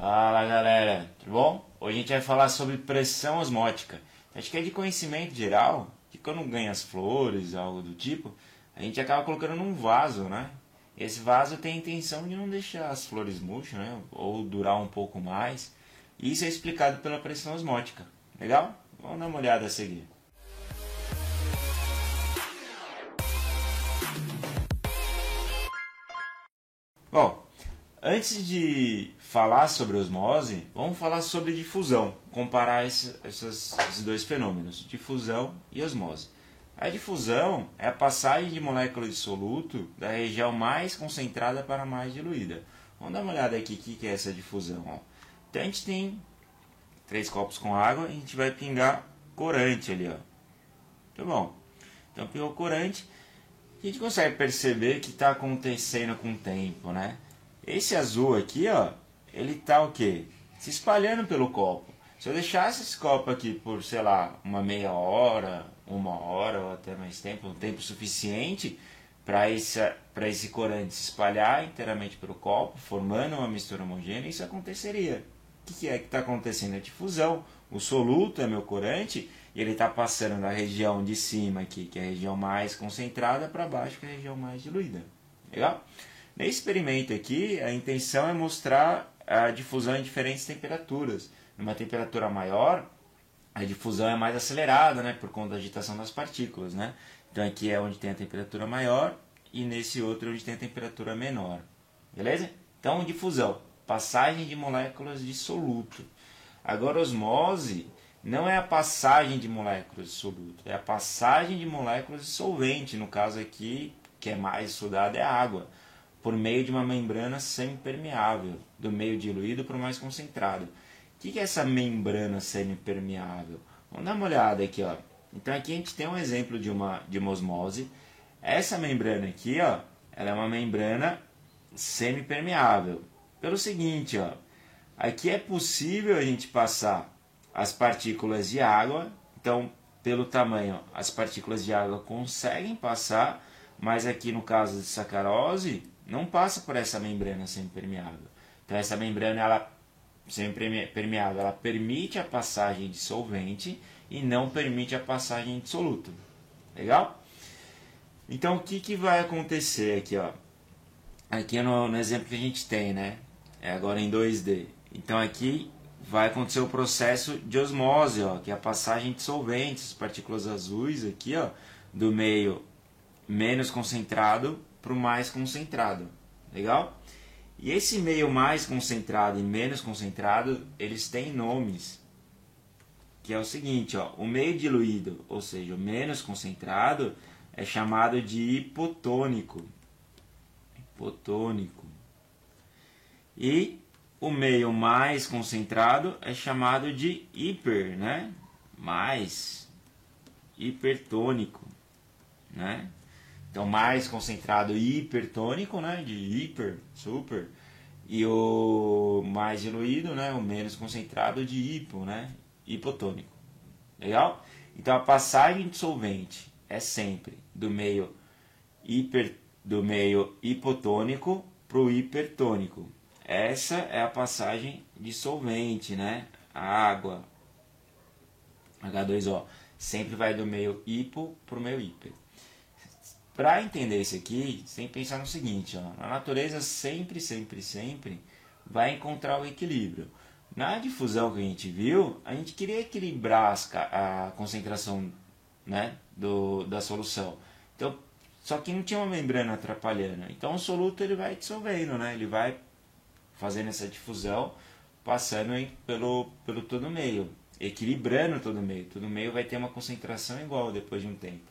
Fala galera, tudo bom? Hoje a gente vai falar sobre pressão osmótica. Acho que é de conhecimento geral que quando ganha as flores, algo do tipo, a gente acaba colocando num vaso, né? Esse vaso tem a intenção de não deixar as flores murchas, né? Ou durar um pouco mais. E isso é explicado pela pressão osmótica. Legal? Vamos dar uma olhada a seguir. Bom, antes de falar sobre osmose, vamos falar sobre difusão, comparar esses dois fenômenos, difusão e osmose. A difusão é a passagem de moléculas de soluto da região mais concentrada para a mais diluída. Vamos dar uma olhada aqui o que é essa difusão. Ó. Então a gente tem 3 copos com água e a gente vai pingar corante ali. Ó. Tá bom. Então pingou corante. A gente consegue perceber que está acontecendo com o tempo, né? Esse azul aqui, ó, ele tá o quê? Se espalhando pelo copo. Se eu deixasse esse copo aqui por, sei lá, uma meia hora, 1 hora ou até mais tempo, um tempo suficiente para esse corante se espalhar inteiramente pelo copo, formando uma mistura homogênea, isso aconteceria. O que é que está acontecendo? A difusão. O soluto é meu corante e ele está passando da região de cima aqui, que é a região mais concentrada, para baixo, que é a região mais diluída. Legal? Nesse experimento aqui, a intenção é mostrar a difusão em diferentes temperaturas. Numa temperatura maior, a difusão é mais acelerada, né, por conta da agitação das partículas. Né? Então aqui é onde tem a temperatura maior e nesse outro onde tem a temperatura menor. Beleza? Então, difusão, passagem de moléculas de soluto. Agora, osmose não é a passagem de moléculas de soluto, é a passagem de moléculas de solvente. No caso aqui, que é mais estudado, é a água, por meio de uma membrana semipermeável, do meio diluído para o mais concentrado. O que é essa membrana semipermeável? Vamos dar uma olhada aqui. Ó. Então aqui a gente tem um exemplo de uma osmose. Essa membrana aqui, ó, ela é uma membrana semipermeável. Pelo seguinte, ó, aqui é possível a gente passar as partículas de água. Então, pelo tamanho, as partículas de água conseguem passar, mas aqui no caso de sacarose, não passa por essa membrana semipermeável. Então essa membrana semipermeável, ela permite a passagem de solvente e não permite a passagem de soluto. Legal? Então o que vai acontecer aqui, ó? Aqui no exemplo que a gente tem, né? É agora em 2D. Então aqui vai acontecer o processo de osmose, ó, que é a passagem de solventes, as partículas azuis aqui, ó, do meio menos concentrado para o mais concentrado. Legal? E esse meio mais concentrado e menos concentrado, eles têm nomes. Que é o seguinte, ó, o meio diluído, ou seja, o menos concentrado, é chamado de hipotônico. Hipotônico. E o meio mais concentrado é chamado de hiper, né? Mais hipertônico, né? Então, mais concentrado hipertônico, né? De hiper, super. E o mais diluído, né? O menos concentrado de hipo, né? Hipotônico. Legal? Então, a passagem de solvente é sempre do meio hipotônico para o hipertônico. Essa é a passagem de solvente, né? A água, H2O, sempre vai do meio hipo para o meio hiper. Para entender isso aqui, você tem que pensar no seguinte, ó, a natureza sempre vai encontrar o equilíbrio. Na difusão que a gente viu, a gente queria equilibrar a concentração, né, da solução. Então, só que não tinha uma membrana atrapalhando. Então o soluto ele vai dissolvendo, né? Ele vai fazendo essa difusão, passando pelo todo o meio, equilibrando todo o meio. Todo o meio vai ter uma concentração igual depois de um tempo.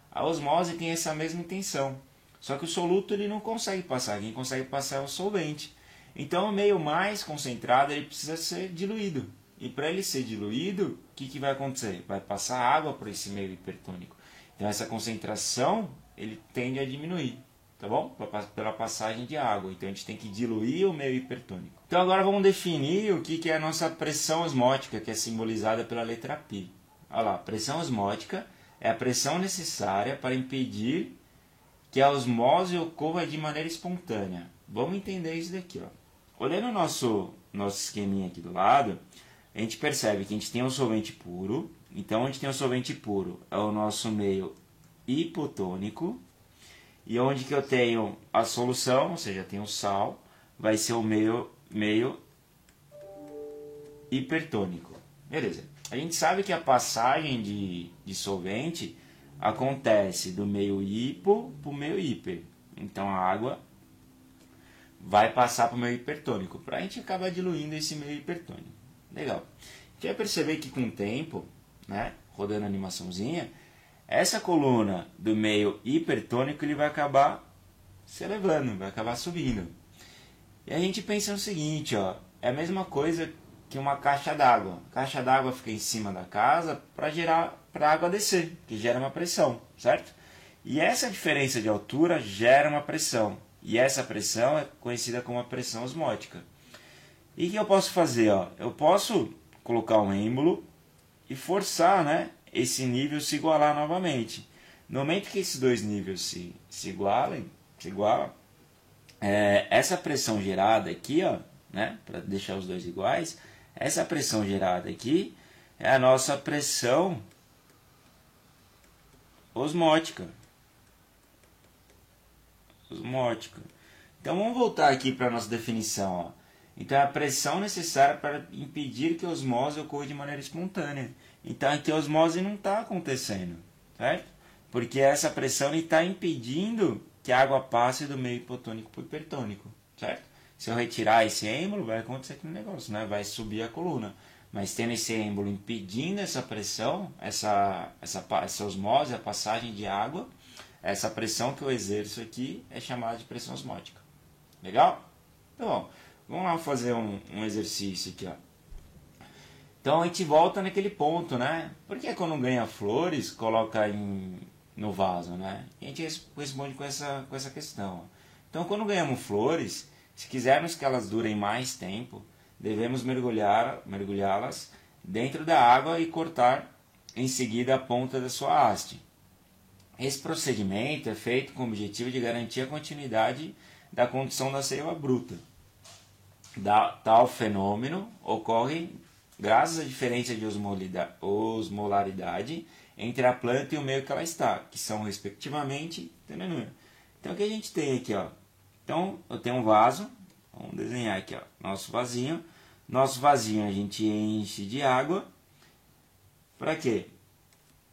A osmose tem essa mesma intenção, só que o soluto ele não consegue passar, quem consegue passar é o solvente. Então o meio mais concentrado ele precisa ser diluído. E para ele ser diluído, o que vai acontecer? Vai passar água por esse meio hipertônico. Então essa concentração ele tende a diminuir, tá bom? Pela passagem de água. Então a gente tem que diluir o meio hipertônico. Então agora vamos definir o que é a nossa pressão osmótica, que é simbolizada pela letra P. Olha lá, pressão osmótica é a pressão necessária para impedir que a osmose ocorra de maneira espontânea. Vamos entender isso daqui. Ó. Olhando o nosso nosso esqueminha aqui do lado, a gente percebe que a gente tem um solvente puro. Então, onde tem o solvente puro é o nosso meio hipotônico. E onde que eu tenho a solução, ou seja, tenho sal, vai ser o meio hipertônico. Beleza. A gente sabe que a passagem de solvente acontece do meio hipo para o meio hiper. Então, a água vai passar para o meio hipertônico, para a gente acabar diluindo esse meio hipertônico. Legal. A gente vai perceber que com o tempo, né, rodando a animaçãozinha, essa coluna do meio hipertônico ele vai acabar se elevando, vai acabar subindo. E a gente pensa no seguinte, ó, é a mesma coisa que uma caixa d'água. A caixa d'água fica em cima da casa para a água descer, que gera uma pressão, certo? E essa diferença de altura gera uma pressão. E essa pressão é conhecida como a pressão osmótica. E o que eu posso fazer? Ó? Eu posso colocar um êmbolo e forçar, né, esse nível se igualar novamente. No momento que esses dois níveis se igualam, essa pressão gerada aqui, ó, né, para deixar os dois iguais, essa pressão gerada aqui é a nossa pressão osmótica. Então vamos voltar aqui para a nossa definição. Ó. Então é a pressão necessária para impedir que a osmose ocorra de maneira espontânea. Então aqui a osmose não está acontecendo, certo? Porque essa pressão está impedindo que a água passe do meio hipotônico para o hipertônico, certo? Se eu retirar esse êmbolo, vai acontecer aquele negócio, né? Vai subir a coluna. Mas tendo esse êmbolo impedindo essa pressão, essa osmose, a passagem de água, essa pressão que eu exerço aqui é chamada de pressão osmótica. Legal? Então, bom, vamos lá fazer um exercício aqui, ó. Então a gente volta naquele ponto, né? Por que quando ganha flores, coloca no vaso, né? E a gente responde com essa questão. Ó. Então quando ganhamos flores, se quisermos que elas durem mais tempo, devemos mergulhá-las dentro da água e cortar em seguida a ponta da sua haste. Esse procedimento é feito com o objetivo de garantir a continuidade da condição da seiva bruta. Tal fenômeno ocorre graças à diferença de osmolaridade entre a planta e o meio que ela está, que são respectivamente... Então o que a gente tem aqui? Ó? Então eu tenho um vaso, vamos desenhar aqui, ó, nosso vasinho. Nosso vasinho a gente enche de água. Para quê?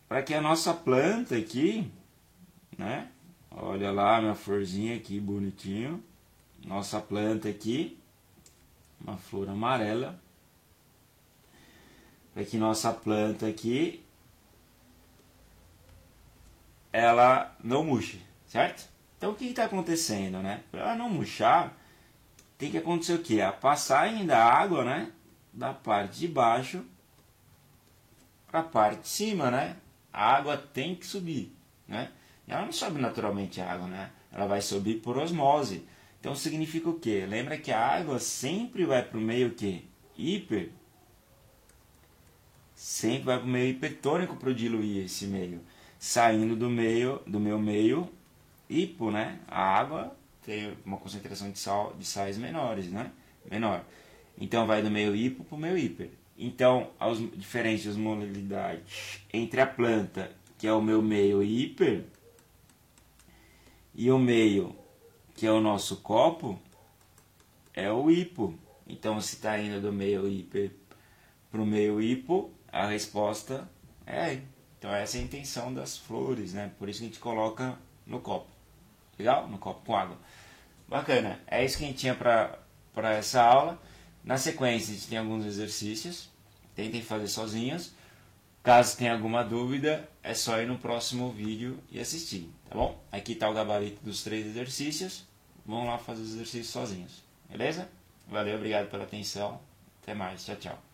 Para que a nossa planta aqui, né? Olha lá minha florzinha aqui, bonitinho. Nossa planta aqui, uma flor amarela. Para que nossa planta aqui, ela não murche, certo? Então o que está acontecendo, né? Para ela não murchar, tem que acontecer o quê? A passagem da água, né? Da parte de baixo para a parte de cima, né? A água tem que subir, né? E ela não sobe naturalmente a água, né? Ela vai subir por osmose. Então significa o quê? Lembra que a água sempre vai para o meio quê? Hiper. Sempre vai para o meio hipertônico para diluir esse meio. Saindo do meu meio hipo, né? A água tem uma concentração de sais menores, né? Menor. Então vai do meio hipo para o meio hiper. Então, as diferentes osmolaridades entre a planta, que é o meu meio hiper, e o meio, que é o nosso copo, é o hipo. Então, se está indo do meio hiper para o meio hipo, a resposta é. Então, essa é a intenção das flores, né? Por isso que a gente coloca no copo. Legal? No copo com água. Bacana. É isso que a gente tinha para essa aula. Na sequência, a gente tem alguns exercícios. Tentem fazer sozinhos. Caso tenha alguma dúvida, é só ir no próximo vídeo e assistir, tá bom? Aqui está o gabarito dos 3 exercícios. Vamos lá fazer os exercícios sozinhos, beleza? Valeu, obrigado pela atenção. Até mais, tchau, tchau.